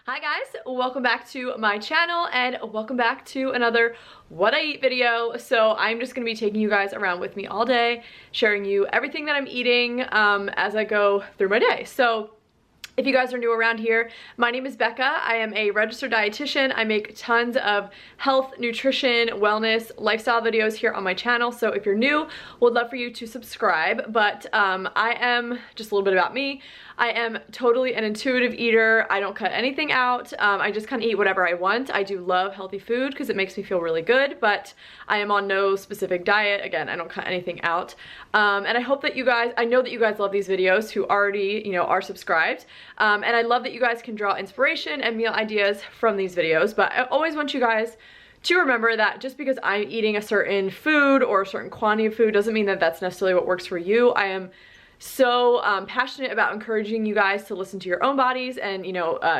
Hi guys, welcome back to my channel and welcome back to another what I eat video. So I'm just gonna be taking you guys around with me all day, sharing you everything that I'm eating as I go through my day. So if you guys are new around here, my name is Becca. I am a registered dietitian. I make tons of health, nutrition, wellness, lifestyle videos here on my channel. So if you're new, would love for you to subscribe. But I am, just a little bit about me, I am totally an intuitive eater. I don't cut anything out. I just kind of eat whatever I want. I do love healthy food because it makes me feel really good, but I am on no specific diet. Again, I don't cut anything out. And I hope that you guys, I know that you guys love these videos who already, are subscribed. And I love that you guys can draw inspiration and meal ideas from these videos, but I always want you guys to remember that just because I'm eating a certain food or a certain quantity of food doesn't mean that that's necessarily what works for you. I am so passionate about encouraging you guys to listen to your own bodies and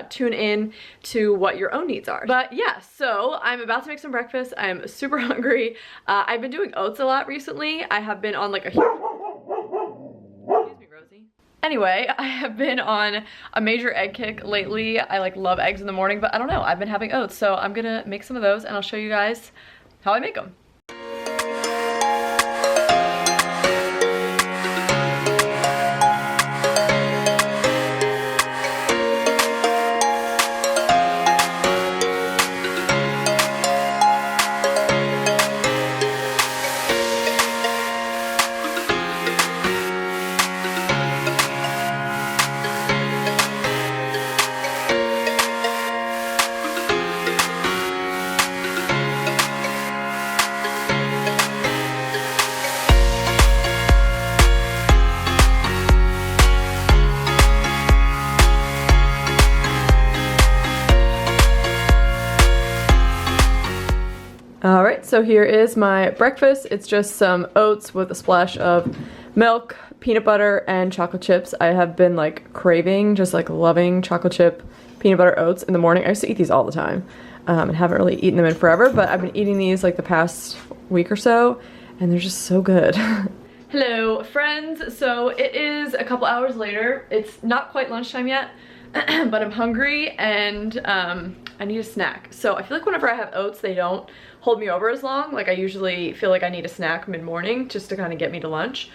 tune in to what your own needs are. But yeah, so I'm about to make some breakfast. I'm super hungry. I've been doing oats a lot recently. I have been on like a huge... Excuse me, Rosie. Anyway, I have been on a major egg kick lately. I love eggs in the morning, but I don't know, I've been having oats, so I'm gonna make some of those and I'll show you guys how I make them. Alright, so here is my breakfast. It's just some oats with a splash of milk, peanut butter, and chocolate chips. I have been craving, just loving chocolate chip peanut butter oats in the morning. I used to eat these all the time and haven't really eaten them in forever, but I've been eating these the past week or so, and they're just so good. Hello friends, so it is a couple hours later. It's not quite lunchtime yet, but I'm hungry and I need a snack. So I feel like whenever I have oats, they don't hold me over as long. I usually feel like I need a snack mid-morning just to kind of get me to lunch,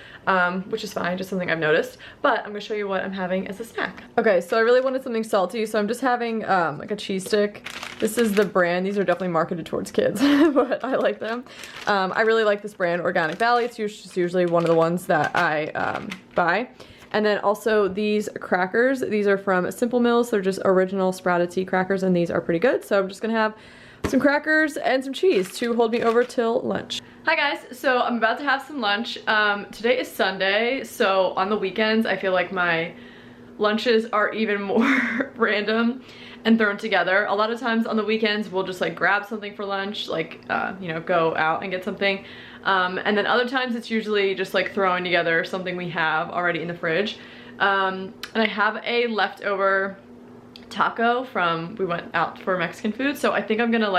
which is fine, just something I've noticed. But I'm gonna show you what I'm having as a snack. Okay, so I really wanted something salty, so I'm just having a cheese stick. This is the brand. These are definitely marketed towards kids, but I like them. I really like this brand, Organic Valley. It's just usually one of the ones that I buy. And then also these crackers. These are from Simple Mills. They're just original sprouted seed crackers, and these are pretty good. So I'm just gonna have some crackers and some cheese to hold me over till lunch. Hi guys, so I'm about to have some lunch. Today is Sunday, so on the weekends I feel like my lunches are even more random and thrown together. A lot of times on the weekends we'll just grab something for lunch, go out and get something. And then other times it's usually just throwing together something we have already in the fridge. And I have a leftover taco from, we went out for Mexican food, so I think I'm gonna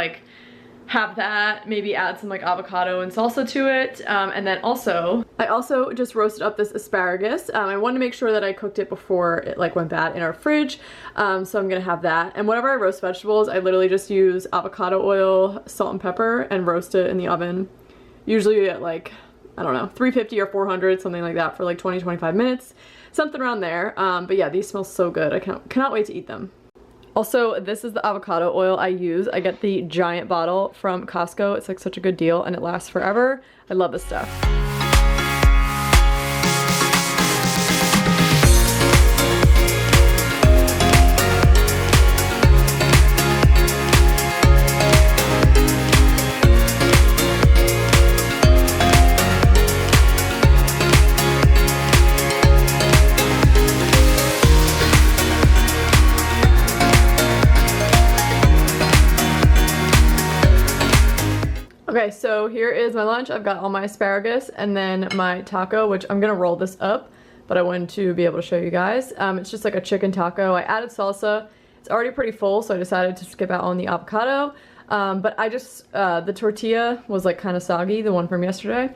have that, maybe add some avocado and salsa to it. And then also, I also just roasted up this asparagus. I wanted to make sure that I cooked it before it went bad in our fridge. So I'm gonna have that. And whenever I roast vegetables, I literally just use avocado oil, salt and pepper, and roast it in the oven. Usually at I don't know, 350 or 400, something like that, for 20-25 minutes. Something around there. But yeah, these smell so good. I cannot wait to eat them. Also, this is the avocado oil I use. I get the giant bottle from Costco. It's such a good deal and it lasts forever. I love this stuff. Okay, so here is my lunch. I've got all my asparagus and then my taco, which I'm gonna roll this up, but I wanted to be able to show you guys. It's just a chicken taco. I added salsa. It's already pretty full, so I decided to skip out on the avocado. But I just, the tortilla was kind of soggy, the one from yesterday.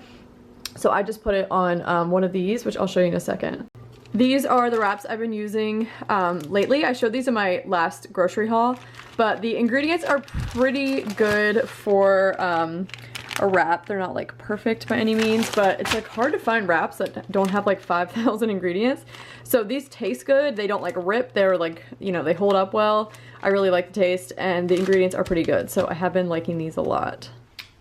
So I just put it on one of these, which I'll show you in a second. These are the wraps I've been using lately. I showed these in my last grocery haul, but the ingredients are pretty good for a wrap. They're not like perfect by any means, but it's like hard to find wraps that don't have like 5,000 ingredients. So these taste good. They don't like rip. They're like, you know, they hold up well. I really like the taste, and the ingredients are pretty good. So I have been liking these a lot.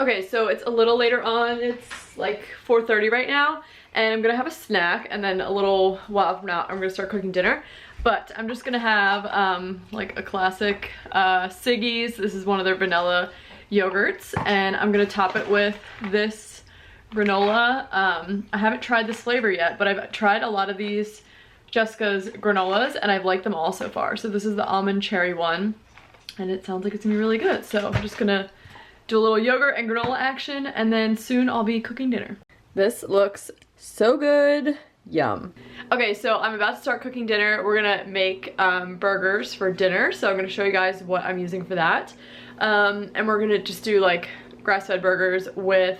Okay, so it's a little later on. It's like 4:30 right now, and I'm gonna have a snack, and then a little while from now I'm gonna start cooking dinner. But I'm just gonna have like a classic Siggy's. This is one of their vanilla yogurts, and I'm gonna top it with this granola. I haven't tried this flavor yet, but I've tried a lot of these Jessica's granolas, and I've liked them all so far. So this is the almond cherry one, and it sounds like it's gonna be really good. So I'm just gonna do a little yogurt and granola action, and then soon I'll be cooking dinner. This looks so good. Yum. Okay, so I'm about to start cooking dinner. We're gonna make burgers for dinner, so I'm gonna show you guys what I'm using for that. And we're gonna just do like grass-fed burgers with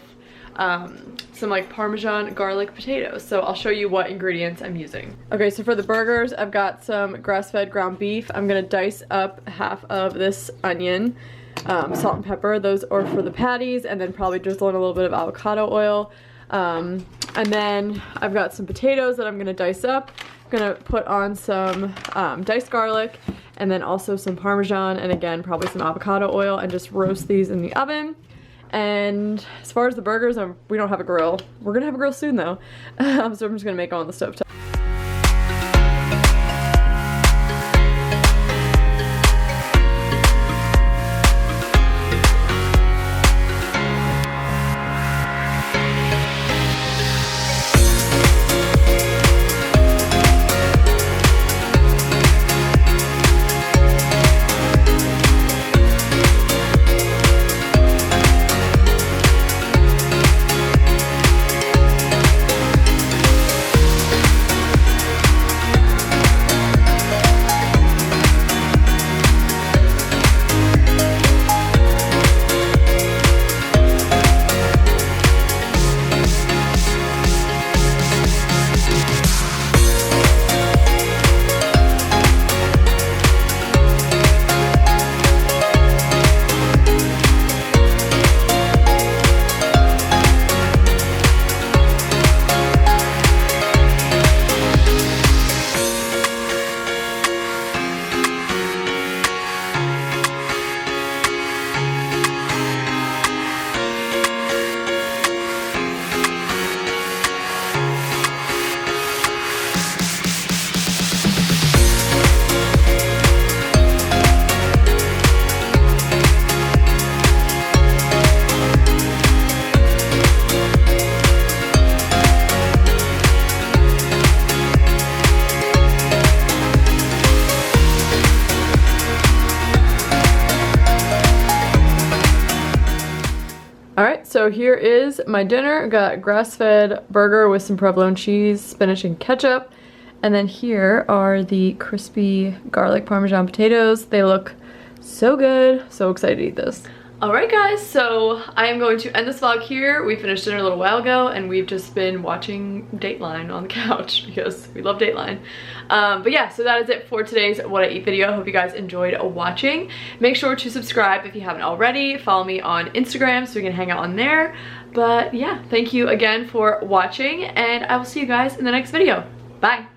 some like Parmesan garlic potatoes. So I'll show you what ingredients I'm using. Okay, so for the burgers, I've got some grass-fed ground beef. I'm gonna dice up half of this onion, salt and pepper. Those are for the patties, and then probably drizzle in a little bit of avocado oil. And then I've got some potatoes that I'm gonna dice up. I'm gonna put on some diced garlic, and then also some Parmesan, and again probably some avocado oil, and just roast these in the oven. And as far as the burgers, we don't have a grill. We're gonna have a grill soon though, so I'm just gonna make them on the stovetop. Alright, so here is my dinner. Got grass-fed burger with some provolone cheese, spinach, and ketchup. And then here are the crispy garlic Parmesan potatoes. They look so good. So excited to eat this. Alright guys, so I am going to end this vlog here. We finished dinner a little while ago, and we've just been watching Dateline on the couch because we love Dateline. But yeah, so that is it for today's What I Eat video. Hope you guys enjoyed watching. Make sure to subscribe if you haven't already. Follow me on Instagram so we can hang out on there. But yeah, thank you again for watching, and I will see you guys in the next video. Bye!